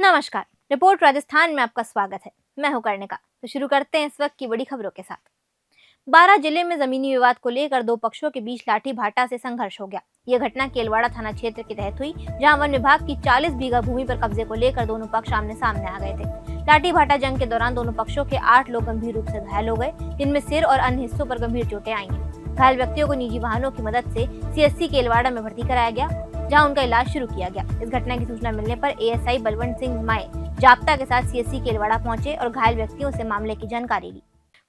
नमस्कार। रिपोर्ट राजस्थान में आपका स्वागत है। मैं हूं कर्णिका। तो शुरू करते हैं इस वक्त की बड़ी खबरों के साथ। बारां जिले में जमीनी विवाद को लेकर दो पक्षों के बीच लाठी भाटा से संघर्ष हो गया। यह घटना केलवाड़ा थाना क्षेत्र के तहत हुई, जहां वन विभाग की 40 बीघा भूमि पर कब्जे को लेकर दोनों पक्ष आमने सामने आ गए थे। लाठी भाटा जंग के दौरान दोनों पक्षों के 8 लोग गंभीर रूप से घायल हो गए, जिनमें सिर और अन्य हिस्सों पर गंभीर चोटें आई हैं। घायल व्यक्तियों को निजी वाहनों की मदद से CSC केलवाड़ा में भर्ती कराया गया, जहां उनका इलाज शुरू किया गया। इस घटना की सूचना मिलने पर ASI बलवंत सिंह माए जाप्ता के साथ CSC केलवाड़ा पहुंचे और घायल व्यक्तियों से मामले की जानकारी ली।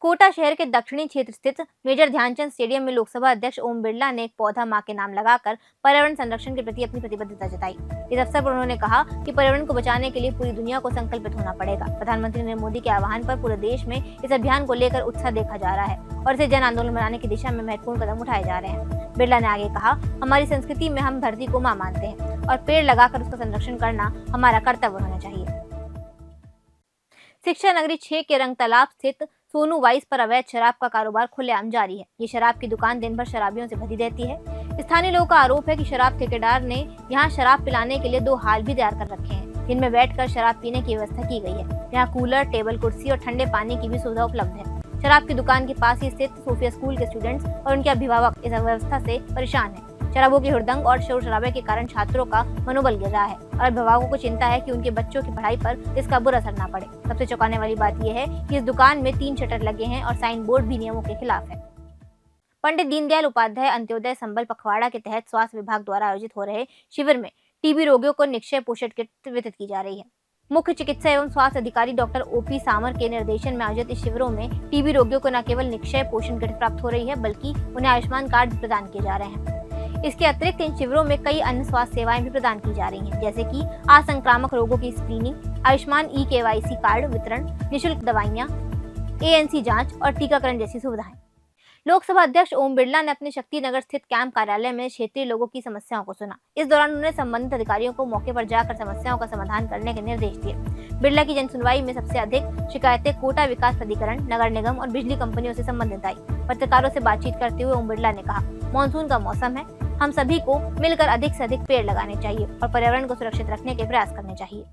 कोटा शहर के दक्षिणी क्षेत्र स्थित मेजर ध्यानचंद स्टेडियम में लोकसभा अध्यक्ष ओम बिरला ने एक पौधा मां के नाम लगाकर पर्यावरण संरक्षण के प्रति अपनी प्रतिबद्धता जताई। इस अवसर पर उन्होंने कहा कि पर्यावरण को बचाने के लिए पूरी दुनिया को संकल्पित होना पड़ेगा। प्रधानमंत्री नरेंद्र मोदी के आह्वान पर पूरे देश में इस अभियान को लेकर उत्साह देखा जा रहा है और इसे जन आंदोलन बनाने की दिशा में महत्वपूर्ण कदम उठाए जा रहे हैं। बिरला ने आगे कहा, हमारी संस्कृति में हम धरती को मां मानते हैं और पेड़ लगाकर उसका संरक्षण करना हमारा कर्तव्य होना चाहिए। शिक्षा नगरी 6 के रंग तालाब स्थित सोनू वाइस पर अवैध शराब का कारोबार खुलेआम जारी है। ये शराब की दुकान दिन भर शराबियों से भरी रहती है। स्थानीय लोगों का आरोप है कि शराब ठेकेदार ने यहां शराब पिलाने के लिए 2 हाल भी तैयार कर रखे हैं, जिनमें बैठकर शराब पीने की व्यवस्था की गई है। यहाँ कूलर, टेबल कुर्सी और ठंडे पानी की भी सुविधा उपलब्ध है। शराब की दुकान के पास ही स्थित सोफिया स्कूल के स्टूडेंट्स और उनके अभिभावक इस व्यवस्था से परेशान हैं। शराबों के हुड़दंग और शोर शराबे के कारण छात्रों का मनोबल गिर रहा है और अभिभावकों को चिंता है कि उनके बच्चों की पढ़ाई पर इसका बुरा असर न पड़े। सबसे चौंकाने वाली बात यह है कि इस दुकान में 3 शटर लगे हैं और साइन बोर्ड भी नियमों के खिलाफ है। पंडित दीनदयाल उपाध्याय अंत्योदय संबल पखवाड़ा के तहत स्वास्थ्य विभाग द्वारा आयोजित हो रहे शिविर में TB रोगियों को निक्षय पोषण किट वितरित की जा रही है। मुख्य चिकित्सा एवं स्वास्थ्य अधिकारी डॉक्टर OP सामर के निर्देशन में आयोजित इस शिविरों में TB रोगियों को न केवल निक्षय पोषण किट प्राप्त हो रही है, बल्कि उन्हें आयुष्मान कार्ड प्रदान किए जा रहे हैं। इसके अतिरिक्त इन शिविरों में कई अन्य स्वास्थ्य सेवाएं भी प्रदान की जा रही हैं, जैसे कि असंक्रामक रोगों की स्क्रीनिंग, आयुष्मान eKYC कार्ड वितरण, निःशुल्क दवाइयां, ANC जांच और टीकाकरण जैसी सुविधाएं। लोकसभा अध्यक्ष ओम बिरला ने अपने शक्तिनगर स्थित कैंप कार्यालय में क्षेत्रीय लोगों की समस्याओं को सुना। इस दौरान उन्होंने संबंधित अधिकारियों को मौके पर जाकर समस्याओं का समाधान करने के निर्देश दिए। बिरला की जनसुनवाई में सबसे अधिक शिकायतें कोटा विकास प्राधिकरण, नगर निगम और बिजली कंपनियों से संबंधित आई। पत्रकारों से बातचीत करते हुए ओम बिरला ने कहा, मानसून का मौसम है, हम सभी को मिलकर अधिक से अधिक पेड़ लगाने चाहिए और पर्यावरण को सुरक्षित रखने के प्रयास करने चाहिए।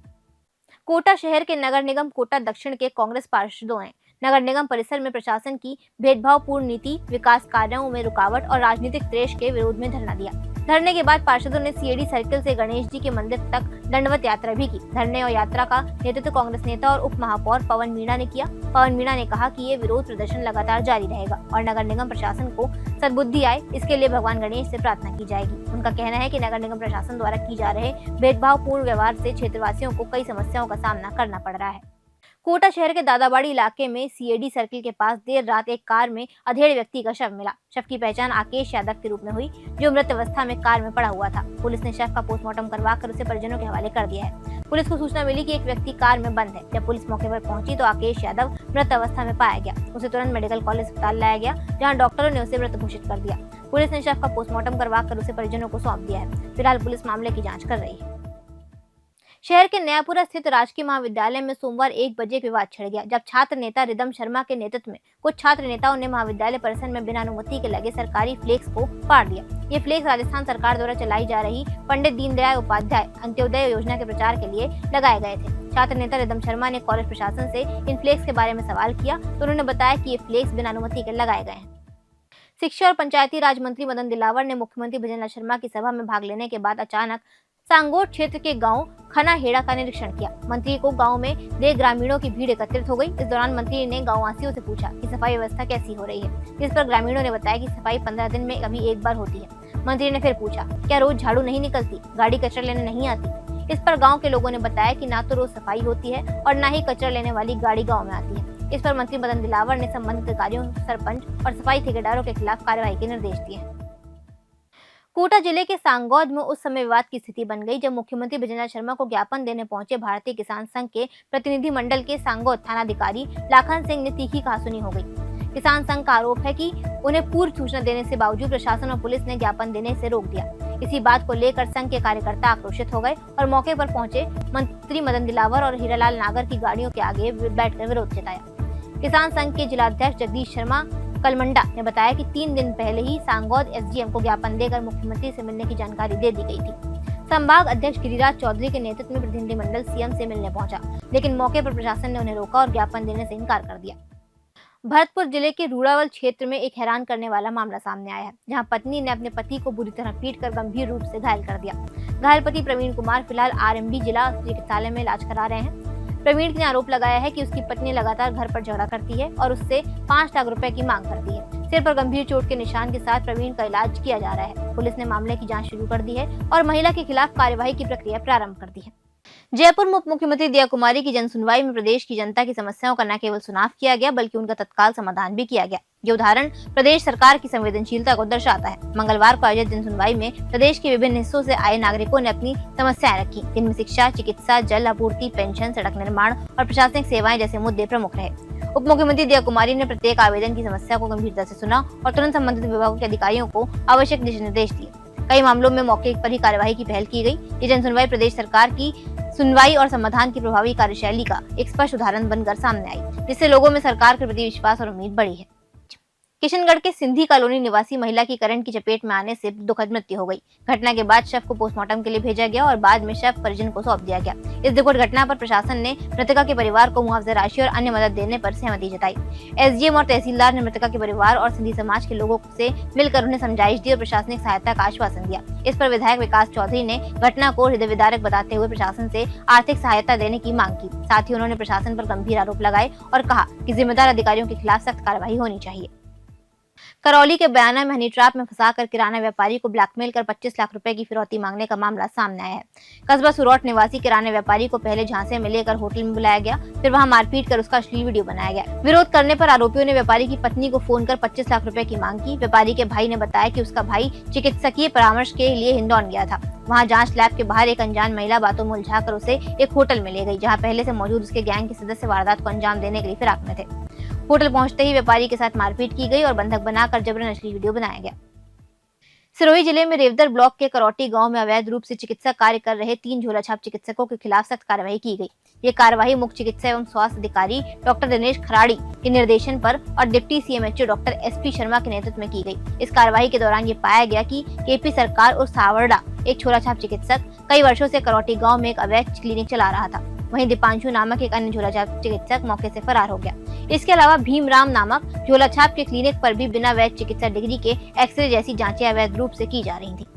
कोटा शहर के नगर निगम कोटा दक्षिण के कांग्रेस पार्षदों ने नगर निगम परिसर में प्रशासन की भेदभावपूर्ण नीति, विकास कार्यों में रुकावट और राजनीतिक द्वेष के विरोध में धरना दिया। धरने के बाद पार्षदों ने CAD सर्किल से गणेश जी के मंदिर तक दंडवत यात्रा भी की। धरने और यात्रा का नेतृत्व कांग्रेस नेता और उप महापौर पवन मीणा ने किया। पवन मीणा ने कहा कि ये विरोध प्रदर्शन लगातार जारी रहेगा और नगर निगम प्रशासन को सद्बुद्धि आए, इसके लिए भगवान गणेश से प्रार्थना की जाएगी। उनका कहना है कि नगर निगम प्रशासन द्वारा की जा रहे भेदभावपूर्ण व्यवहार से क्षेत्रवासियों को कई समस्याओं का सामना करना पड़ रहा है। कोटा शहर के दादाबाड़ी इलाके में CAD सर्किल के पास देर रात एक कार में अधेड़ व्यक्ति का शव मिला। शव की पहचान आकेश यादव के रूप में हुई, जो मृत अवस्था में कार में पड़ा हुआ था। पुलिस ने शव का पोस्टमार्टम करवाकर उसे परिजनों के हवाले कर दिया है। पुलिस को सूचना मिली कि एक व्यक्ति कार में बंद है। जब पुलिस मौके पर पहुंची तो आकेश यादव मृत अवस्था में पाया गया। उसे तुरंत मेडिकल कॉलेज अस्पताल लाया गया, जहाँ डॉक्टरों ने उसे मृत घोषित कर दिया। पुलिस ने शव का पोस्टमार्टम करवाकर उसे परिजनों को सौंप दिया है। फिलहाल पुलिस मामले की जाँच कर रही है। शहर के नयापुरा स्थित राजकीय महाविद्यालय में सोमवार 1 बजे एक विवाद छिड़ गया, जब छात्र नेता रिदम शर्मा के नेतृत्व में कुछ छात्र नेताओं ने महाविद्यालय परिसर में बिना अनुमति के लगे सरकारी फ्लेक्स को फाड़ दिया। ये फ्लेक्स राजस्थान सरकार द्वारा चलाई जा रही पंडित दीनदयाल उपाध्याय अंत्योदय योजना के प्रचार के लिए लगाए गए थे। छात्र नेता रिदम शर्मा ने कॉलेज प्रशासन से इन फ्लेक्स के बारे में सवाल किया तो उन्होंने बताया कि ये फ्लेक्स बिना अनुमति के लगाए गए हैं। शिक्षा और पंचायती राज मंत्री मदन दिलावर ने मुख्यमंत्री भजनलाल शर्मा की सभा में भाग लेने के बाद अचानक सांगोट क्षेत्र के गांव खनाहेड़ा का निरीक्षण किया। मंत्री को गांव में देर ग्रामीणों की भीड़ एकत्रित हो गई। इस दौरान मंत्री ने गांववासियों से पूछा कि सफाई व्यवस्था कैसी हो रही है, जिस पर ग्रामीणों ने बताया कि सफाई 15 दिन में कभी एक बार होती है। मंत्री ने फिर पूछा, क्या रोज झाड़ू नहीं निकलती, गाड़ी कचरा लेने नहीं आती? इस पर गाँव के लोगों ने बताया कि ना तो रोज सफाई होती है और न ही कचरा लेने वाली गाड़ी गाँव में आती है। इस पर मंत्री मदन दिलावर ने संबंधित अधिकारियों, सरपंच और सफाई ठेकेदारों के खिलाफ कार्रवाई के निर्देश दिए। कोटा जिले के सांगौद में उस समय विवाद की स्थिति बन गई जब मुख्यमंत्री भजनलाल शर्मा को ज्ञापन देने पहुंचे भारतीय किसान संघ के प्रतिनिधि मंडल के सांगौद थानाधिकारी लाखन सिंह ने तीखी कहासुनी हो गई। किसान संघ का आरोप है कि उन्हें पूर्व सूचना देने से बावजूद प्रशासन और पुलिस ने ज्ञापन देने से रोक दिया। इसी बात को लेकर संघ के कार्यकर्ता आक्रोशित हो गए और मौके पर पहुंचे मंत्री मदन दिलावर और हीरालाल नागर की गाड़ियों के आगे बैठकर विरोध जताया। किसान संघ के जिलाध्यक्ष जगदीश शर्मा कलमंडा ने बताया कि 3 दिन पहले ही सांगौद SDM को ज्ञापन देकर मुख्यमंत्री से मिलने की जानकारी दे दी गई थी। संभाग अध्यक्ष गिरिराज चौधरी के नेतृत्व में प्रतिनिधिमंडल सीएम से मिलने पहुंचा, लेकिन मौके पर प्रशासन ने उन्हें रोका और ज्ञापन देने से इनकार कर दिया। भरतपुर जिले के रूड़ावल क्षेत्र में एक हैरान करने वाला मामला सामने आया है, जहां पत्नी ने अपने पति को बुरी तरह पीटकर गंभीर रूप से घायल कर दिया। घायल पति प्रवीण कुमार फिलहाल आरएमबी जिला चिकित्सालय में इलाज करा रहे हैं। प्रवीण ने आरोप लगाया है कि उसकी पत्नी लगातार घर पर झगड़ा करती है और उससे 5 लाख रुपए की मांग करती है। सिर पर गंभीर चोट के निशान के साथ प्रवीण का इलाज किया जा रहा है। पुलिस ने मामले की जांच शुरू कर दी है और महिला के खिलाफ कार्यवाही की प्रक्रिया प्रारंभ कर दी है। जयपुर में उप मुख्यमंत्री दिया कुमारी की जनसुनवाई में प्रदेश की जनता की समस्याओं का न केवल सुनाव किया गया बल्कि उनका तत्काल समाधान भी किया गया। ये उदाहरण प्रदेश सरकार की संवेदनशीलता को दर्शाता है। मंगलवार को आयोजित जनसुनवाई में प्रदेश के विभिन्न हिस्सों से आए नागरिकों ने अपनी समस्याएं रखी, जिनमें शिक्षा, चिकित्सा, जल आपूर्ति, पेंशन, सड़क निर्माण और प्रशासनिक सेवाएं जैसे मुद्दे प्रमुख रहे। उप मुख्यमंत्री दिया कुमारी ने प्रत्येक आवेदन की समस्या को गंभीरता से सुना और तुरंत संबंधित विभागों के अधिकारियों को आवश्यक दिशा निर्देश दिए। कई मामलों में मौके पर ही कार्यवाही की पहल की गई। ये जनसुनवाई प्रदेश सरकार की सुनवाई और समाधान की प्रभावी कार्यशैली का एक स्पष्ट उदाहरण बनकर सामने आई, जिससे लोगों में सरकार के प्रति विश्वास और उम्मीद बढ़ी है। किशनगढ़ के सिंधी कॉलोनी निवासी महिला की करंट की चपेट में आने से दुखद मृत्यु हो गई। घटना के बाद शव को पोस्टमार्टम के लिए भेजा गया और बाद में शव परिजन को सौंप दिया गया। इस दुखद घटना पर प्रशासन ने मृतका के परिवार को मुआवजा राशि और अन्य मदद देने पर सहमति जताई। एसडीएम और तहसीलदार ने मृतका के परिवार और सिंधी समाज के लोगों से मिलकर उन्हें समझाइश दी और प्रशासनिक सहायता का आश्वासन दिया। इस पर विधायक विकास चौधरी ने घटना को हृदय विदारक बताते हुए प्रशासन से आर्थिक सहायता देने की मांग की। साथ ही उन्होंने प्रशासन पर गंभीर आरोप लगाए और कहा कि जिम्मेदार अधिकारियों के खिलाफ सख्त कार्रवाई होनी चाहिए। करौली के बयाना में हनी ट्रैप में फंसाकर किराना व्यापारी को ब्लैकमेल कर 25 लाख रुपए की फिरौती मांगने का मामला सामने आया है। कस्बा सुरौट निवासी किराना व्यापारी को पहले झांसे में लेकर होटल में बुलाया गया, फिर वहां मारपीट कर उसका अश्लील वीडियो बनाया गया। विरोध करने पर आरोपियों ने व्यापारी की पत्नी को फोन कर 25 लाख रुपए की मांग की। व्यापारी के भाई ने बताया कि उसका भाई चिकित्सकीय परामर्श के लिए हिंदौन गया था। वहां जांच लैब के बाहर एक अनजान महिला बातों में उलझाकर उसे एक होटल में ले गई, जहां पहले से मौजूद उसके गैंग के सदस्य वारदात को अंजाम देने के लिए फिराक में थे। होटल पहुंचते ही व्यापारी के साथ मारपीट की गई और बंधक बनाकर जबरन अश्लील वीडियो बनाया गया। सिरोही जिले में रेवदर ब्लॉक के करौटी गांव में अवैध रूप से चिकित्सा कार्य कर रहे 3 झोलाछाप चिकित्सकों के खिलाफ सख्त कार्रवाई की गई। ये कार्रवाई मुख्य चिकित्सा एवं स्वास्थ्य अधिकारी डॉक्टर दिनेश खराड़ी के निर्देशन पर और deputy CMHO doctor SP Sharma के नेतृत्व में की गई। इस कार्रवाई के दौरान ये पाया गया कि केपी सरकार और सावरडा, एक झोलाछाप चिकित्सक, कई वर्षों से करौटी गाँव में एक अवैध क्लिनिक चला रहा था। वहीं दीपांशु नामक एक अन्य झोलाछाप चिकित्सक मौके से फरार हो गया। इसके अलावा भीमराम नामक झोलाछाप के क्लिनिक पर भी बिना वैध चिकित्सा डिग्री के एक्सरे जैसी जांचें अवैध रूप से की जा रही थी।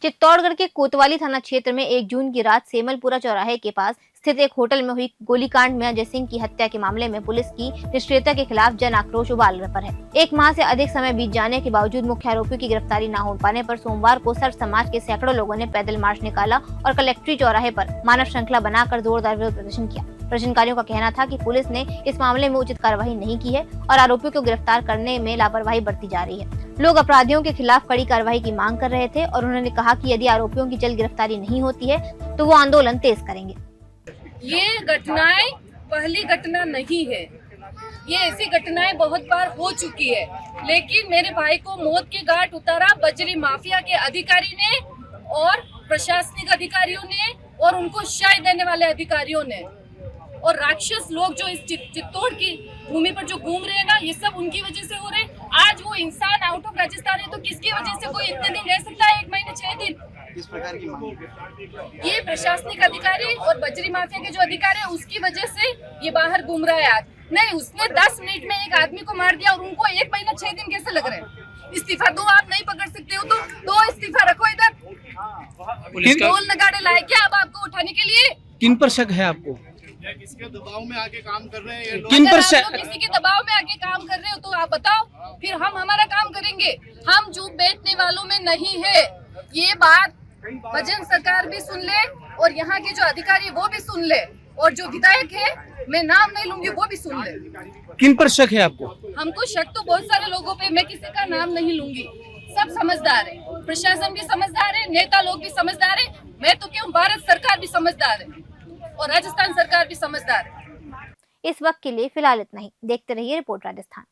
चित्तौड़गढ़ के कोतवाली थाना क्षेत्र में 1 जून की रात सेमलपुरा चौराहे के पास स्थित एक होटल में हुई गोलीकांड में अजय सिंह की हत्या के मामले में पुलिस की निष्क्रियता के खिलाफ जन आक्रोश उबाल पर है। 1 माह से अधिक समय बीत जाने के बावजूद मुख्य आरोपियों की गिरफ्तारी न हो पाने पर सोमवार को सर्व समाज के सैकड़ों लोगों ने पैदल मार्च निकाला और कलेक्ट्री चौराहे पर मानव श्रृंखला बनाकर जोरदार विरोध प्रदर्शन किया। प्रदर्शनकारियों का कहना था कि पुलिस ने इस मामले में उचित कार्रवाई नहीं की है और आरोपियों को गिरफ्तार करने में लापरवाही बरती जा रही है। लोग अपराधियों के खिलाफ कड़ी कार्रवाई की मांग कर रहे थे और उन्होंने कहा कि यदि आरोपियों की जल्द गिरफ्तारी नहीं होती है तो वो आंदोलन तेज करेंगे। ये घटनाएं पहली घटना नहीं है, ये ऐसी घटनाएं बहुत बार हो चुकी है, लेकिन मेरे भाई को मौत के घाट उतारा बजरी माफिया के अधिकारी ने और प्रशासनिक अधिकारियों ने और उनको शय देने वाले अधिकारियों ने। और राक्षस लोग जो इस चित्तौड़ की भूमि पर जो घूम रहे हैं ना, ये सब उनकी वजह से हो रहे हैं। आज वो इंसान आउट ऑफ राजस्थान है तो किसकी वजह से कोई इतने दिन रह सकता है? 1 महीने 6 दिन। किस प्रकार की मांग? ये प्रशासनिक अधिकारी और बजरी माफिया के जो अधिकारी है उसकी वजह से ये बाहर घूम रहा है। आज नहीं, उसने 10 मिनट में एक आदमी को मार दिया और उनको 1 महीना 6 दिन कैसे लग रहे हैं? इस्तीफा दो, आप नहीं पकड़ सकते हो तो 2 इस्तीफा रखो इधर। ढोल नगाड़े लाए क्या अब आपको उठाने के लिए? किन पर शक है आपको? किसके दबाव में आके काम कर रहे हैं? किन पर शक? किसी के दबाव में आके काम कर रहे हो तो आप बताओ, फिर हम हमारा काम करेंगे। हम चुप बैठने वालों में नहीं है। ये बात भजन सरकार भी सुन ले और यहाँ के जो अधिकारी है वो भी सुन ले और जो विधायक है, मैं नाम नहीं लूंगी, वो भी सुन ले। किन पर शक है आपको? हमको शक तो बहुत सारे लोगों पे, मैं किसी का नाम नहीं लूंगी। सब समझदार है, प्रशासन भी समझदार है, नेता लोग भी समझदार है, मैं तो क्यों, भारत सरकार भी समझदार है और राजस्थान सरकार भी समझदार है। इस वक्त के लिए फिलहाल इतना ही। देखते रहिए रिपोर्ट राजस्थान।